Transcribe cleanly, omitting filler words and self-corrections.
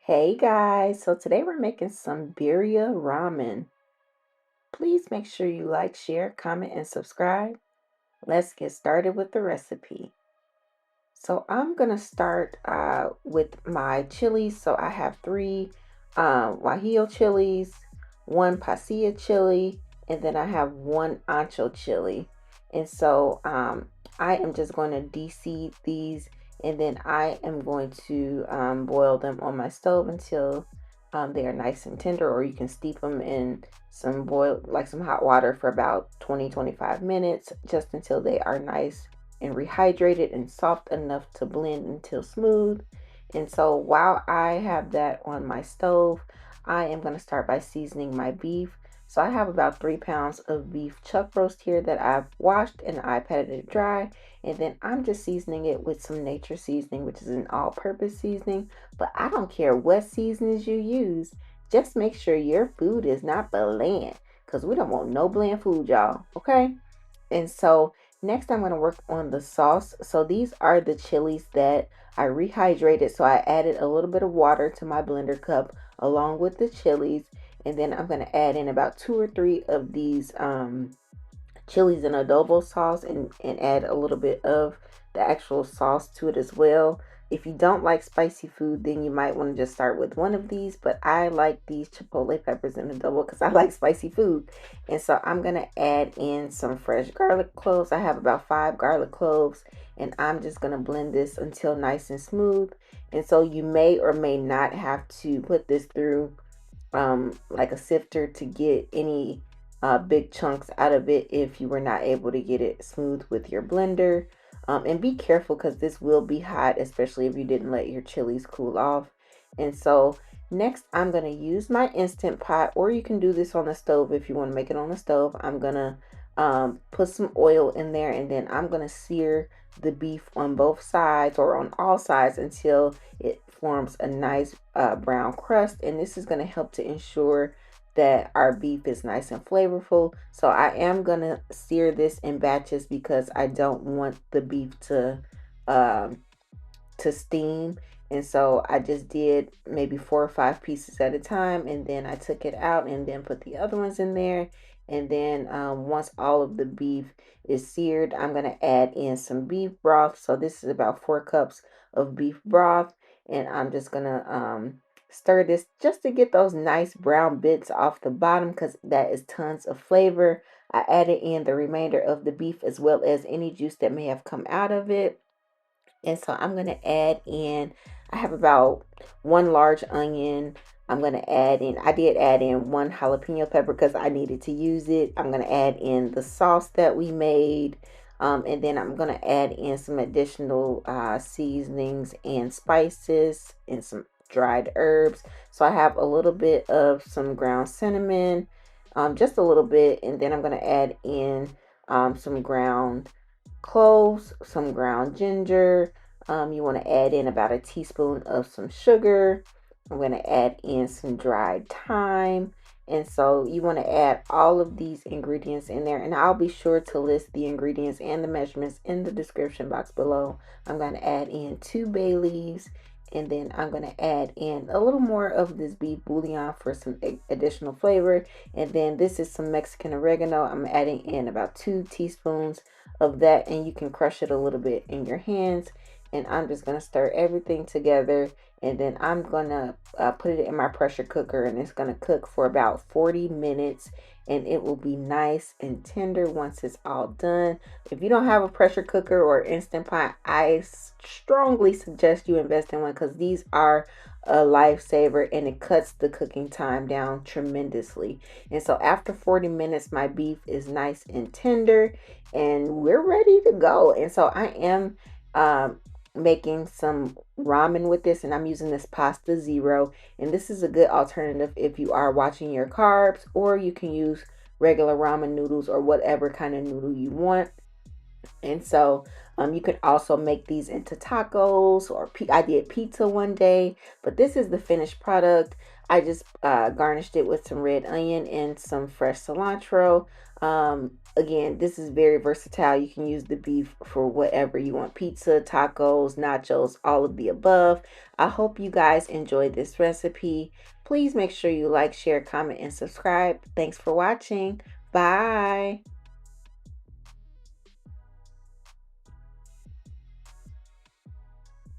Hey guys, so today we're making some birria ramen. Please make sure you like, share, comment, and subscribe. Let's get started with the recipe. So I'm gonna start with my chilies. So I have three Guajillo chilies, one Pasilla chili, and then I have one Ancho chili. And so I am just going to de-seed these, and then I am going to boil them on my stove until they are nice and tender, or you can steep them in some hot water for about 20-25 minutes, just until they are nice and rehydrated and soft enough to blend until smooth. And so while I have that on my stove, I am going to start by seasoning my beef. So I have about 3 pounds of beef chuck roast here that I've washed and I patted it dry. And then I'm just seasoning it with some nature seasoning, which is an all-purpose seasoning. But I don't care what seasonings you use. Just make sure your food is not bland, because we don't want no bland food, y'all. Okay? And so next I'm going to work on the sauce. So these are the chilies that I rehydrated. So I added a little bit of water to my blender cup along with the chilies. And then I'm going to add in about 2 or 3 of these chilies and adobo sauce, and add a little bit of the actual sauce to it as well. If you don't like spicy food, then you might want to just start with one of these, but I like these chipotle peppers in adobo because I like spicy food. And so I'm going to add in some fresh garlic cloves. I have about 5 garlic cloves, and I'm just going to blend this until nice and smooth. And so you may or may not have to put this through like a sifter to get any big chunks out of it if you were not able to get it smooth with your blender. And be careful because this will be hot, especially if you didn't let your chilies cool off. And so next I'm going to use my Instant Pot, or you can do this on the stove if you want to make it on the stove. I'm going to put some oil in there, and then I'm going to sear the beef on both sides, or on all sides, until it forms a nice brown crust. And this is going to help to ensure that our beef is nice and flavorful. So I am going to sear this in batches because I don't want the beef um, to steam. And so I just did maybe 4 or 5 pieces at a time, and then I took it out and then put the other ones in there. And then once all of the beef is seared, I'm going to add in some beef broth. So this is about 4 cups of beef broth, and I'm just going to stir this just to get those nice brown bits off the bottom, because that is tons of flavor. I added in the remainder of the beef as well as any juice that may have come out of it. And so I'm going to add in, I have about 1 large onion. I'm going to add in, I did add in 1 jalapeno pepper because I needed to use it. I'm going to add in the sauce that we made. And then I'm going to add in some additional seasonings and spices and some dried herbs. So I have a little bit of some ground cinnamon, just a little bit. And then I'm going to add in some ground cloves, some ground ginger. You want to add in about a teaspoon of some sugar. I'm going to add in some dried thyme. And so you want to add all of these ingredients in there. And I'll be sure to list the ingredients and the measurements in the description box below. I'm going to add in 2 bay leaves. And then I'm going to add in a little more of this beef bouillon for some additional flavor. And then this is some Mexican oregano. I'm adding in about 2 teaspoons of that, and you can crush it a little bit in your hands. And I'm just going to stir everything together, and then I'm going to put it in my pressure cooker, and it's going to cook for about 40 minutes, and it will be nice and tender once it's all done. If you don't have a pressure cooker or Instant Pot, I strongly suggest you invest in one, because these are a lifesaver, and it cuts the cooking time down tremendously. And so after 40 minutes, my beef is nice and tender, and we're ready to go. And so I am making some ramen with this, and I'm using this pasta zero. And this is a good alternative if you are watching your carbs, or you can use regular ramen noodles or whatever kind of noodle you want. And so you can also make these into tacos, or I did pizza one day, but this is the finished product. I just garnished it with some red onion and some fresh cilantro. Again, this is very versatile. You can use the beef for whatever you want: pizza, tacos, nachos, all of the above. I hope you guys enjoyed this recipe. Please make sure you like, share, comment, and subscribe. Thanks for watching. Bye.